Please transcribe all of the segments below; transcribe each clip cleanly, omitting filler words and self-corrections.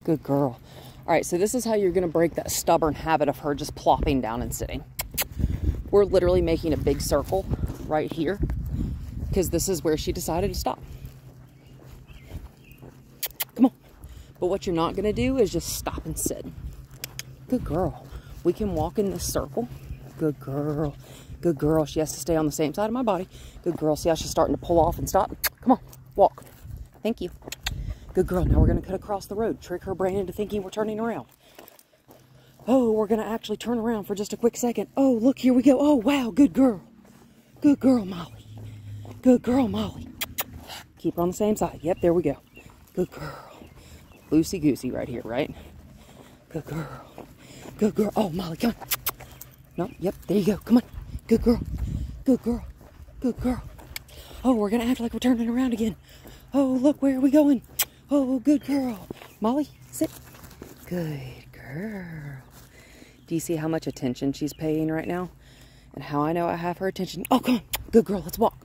Good girl. All right, so this is how you're going to break that stubborn habit of her just plopping down and sitting. We're literally making a big circle right here because this is where she decided to stop. Come on. But what you're not going to do is just stop and sit. Good girl. We can walk in this circle. Good girl. Good girl. She has to stay on the same side of my body. Good girl. See how she's starting to pull off and stop? Come on. Walk. Thank you. Good girl. Now we're going to cut across the road. Trick her brain into thinking we're turning around. Oh, we're going to actually turn around for just a quick second. Oh, look, here we go. Oh, wow. Good girl. Good girl, Mollie. Good girl, Mollie. Keep her on the same side. Yep, there we go. Good girl. Loosey-goosey right here, right? Good girl. Good girl. Oh, Mollie, come on. No, yep, there you go. Come on. Good girl. Good girl. Good girl. Oh, we're going to act like we're turning around again. Oh, look, where are we going? Oh, good girl. Mollie, sit. Good girl. Do you see how much attention she's paying right now? And how I know I have her attention? Oh, come on. Good girl, let's walk.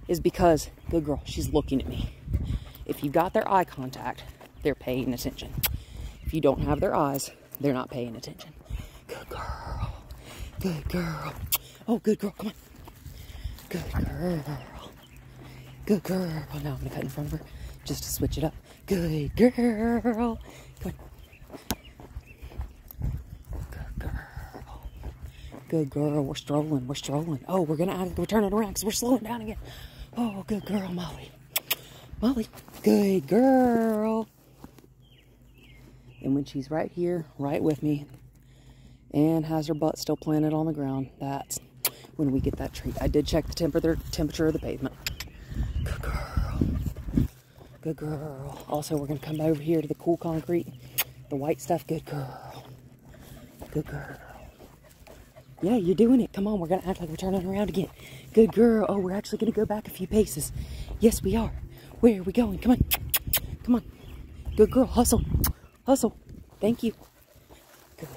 Is because, good girl, she's looking at me. If you've got their eye contact, they're paying attention. If you don't have their eyes, they're not paying attention. Good girl. Good girl. Oh, good girl, come on. Good girl. Good girl. Oh, now I'm going to cut in front of her just to switch it up. Good girl. Come on. Good girl. Good girl. We're strolling. We're strolling. Oh, we're turning around because we're slowing down again. Oh, good girl, Mollie. Mollie. Good girl. And when she's right here, right with me, and has her butt still planted on the ground, that's when we get that treat. I did check the temperature of the pavement. Good girl. Good girl. Also, we're going to come over here to the cool concrete. The white stuff. Good girl. Good girl. Yeah, you're doing it. Come on, we're going to act like we're turning around again. Good girl. Oh, we're actually going to go back a few paces. Yes, we are. Where are we going? Come on. Come on. Good girl. Hustle. Hustle. Thank you. Good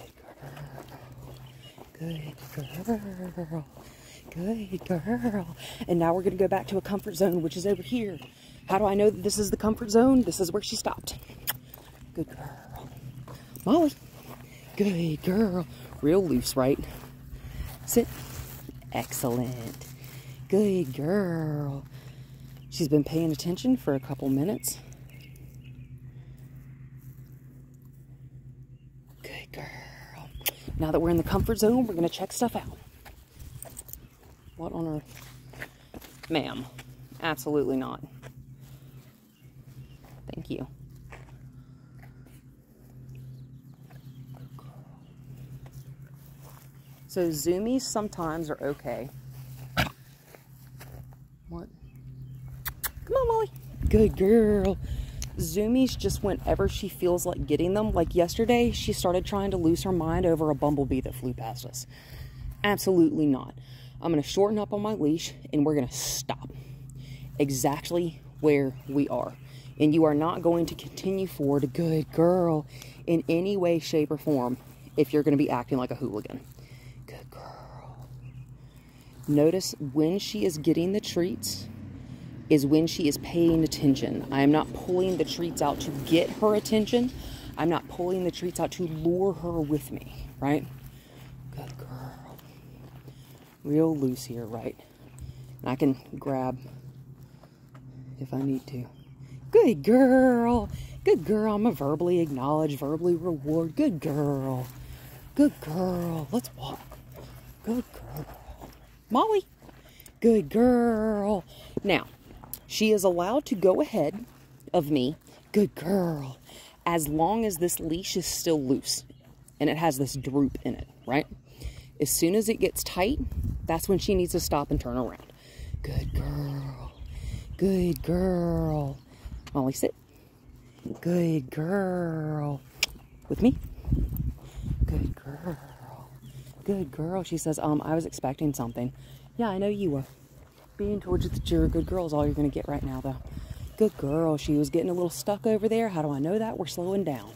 girl. Good girl. Good girl. And now we're going to go back to a comfort zone, which is over here. How do I know that this is the comfort zone? This is where she stopped. Good girl. Mollie. Good girl. Real loose, right? Sit. Excellent. Good girl. She's been paying attention for a couple minutes. Good girl. Now that we're in the comfort zone, we're going to check stuff out. What on earth? Ma'am. Absolutely not. Thank you. So zoomies sometimes are okay. What? Come on, Mollie. Good girl. Zoomies just whenever she feels like getting them. Like yesterday, she started trying to lose her mind over a bumblebee that flew past us. Absolutely not. I'm going to shorten up on my leash and we're going to stop exactly where we are. And you are not going to continue forward, good girl, in any way, shape, or form if you're going to be acting like a hooligan. Good girl. Notice when she is getting the treats is when she is paying attention. I am not pulling the treats out to get her attention. I'm not pulling the treats out to lure her with me, right? Good girl. Real loose here, right? And I can grab if I need to. Good girl. Good girl. I'm going to verbally acknowledge, verbally reward. Good girl. Good girl. Let's walk. Good girl. Mollie. Good girl. Now, she is allowed to go ahead of me. Good girl. As long as this leash is still loose and it has this droop in it, right? As soon as it gets tight, that's when she needs to stop and turn around. Good girl. Good girl. Mollie, sit. Good girl. With me. Good girl. Good girl. She says, I was expecting something. Yeah, I know you were. Being told you that you're a good girl is all you're going to get right now, though. Good girl. She was getting a little stuck over there. How do I know that? We're slowing down.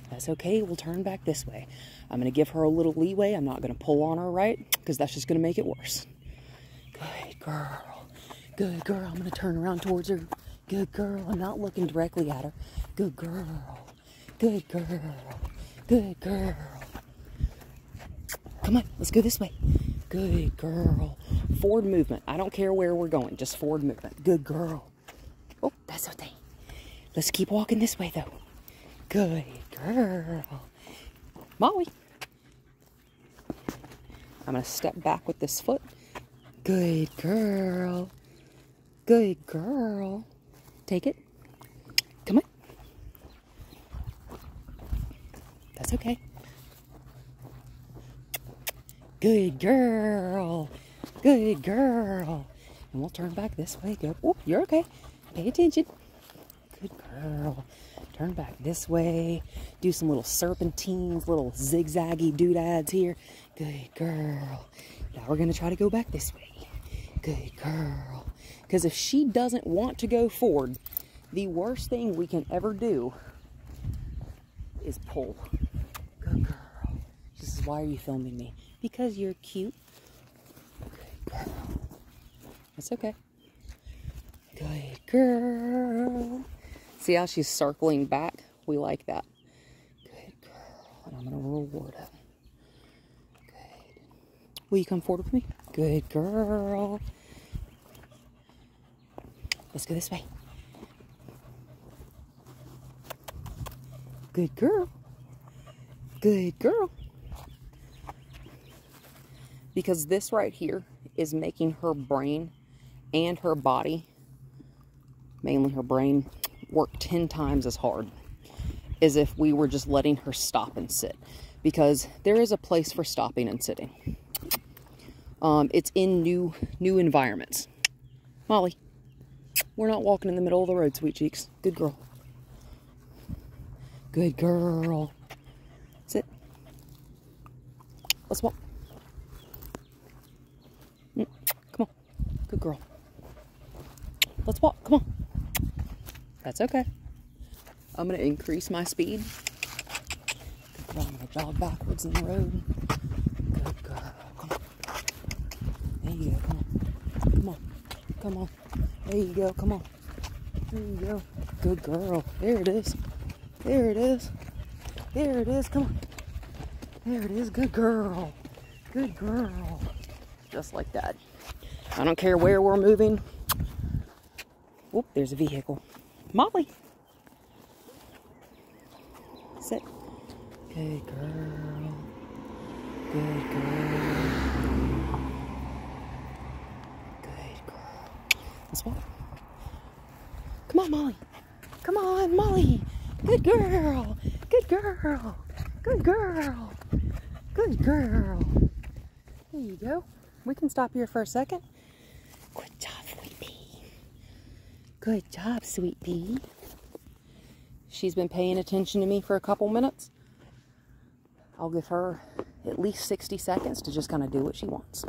That's okay. We'll turn back this way. I'm going to give her a little leeway. I'm not going to pull on her, right? Because that's just going to make it worse. Good girl. Good girl. I'm going to turn around towards her. Good girl. I'm not looking directly at her. Good girl. Good girl. Good girl. Come on, let's go this way. Good girl. Forward movement. I don't care where we're going, just forward movement. Good girl. Oh, that's okay. Let's keep walking this way, though. Good girl. Mollie. I'm going to step back with this foot. Good girl. Good girl. Take it. Come on. That's okay. Good girl. Good girl. And we'll turn back this way. Go. Oh, you're okay. Pay attention. Good girl. Turn back this way. Do some little serpentines, little zigzaggy doodads here. Good girl. Now we're going to try to go back this way. Good girl. Because if she doesn't want to go forward, the worst thing we can ever do is pull. Good girl. This is why are you filming me? Because you're cute. Good girl. That's okay. Good girl. See how she's circling back? We like that. Good girl. And I'm going to reward it. Good. Will you come forward with me? Good girl. Let's go this way. Good girl. Good girl. Because this right here is making her brain and her body, mainly her brain, work 10 times as hard as if we were just letting her stop and sit. Because there is a place for stopping and sitting. It's in new environments. Mollie, we're not walking in the middle of the road, sweet cheeks. Good girl. Good girl. Sit. Let's walk. Come on. Good girl. Let's walk. Come on. That's okay. I'm going to increase my speed. Good girl. I'm going to jog backwards in the road. Good girl. Come on. There you go. Come on. Come on. Come on. There you go. Come on. There you go. Good girl. There it is. There it is. There it is. Come on. There it is. Good girl. Good girl. Just like that. I don't care where we're moving. Whoop, there's a vehicle. Mollie. Sit. Good girl. Good girl. Good girl. Let's walk. Come on, Mollie. Come on, Mollie. Good girl. Good girl. Good girl. Good girl. There you go. We can stop here for a second. Good job, sweet pea. Good job, sweet pea. She's been paying attention to me for a couple minutes. I'll give her at least 60 seconds to just kind of do what she wants.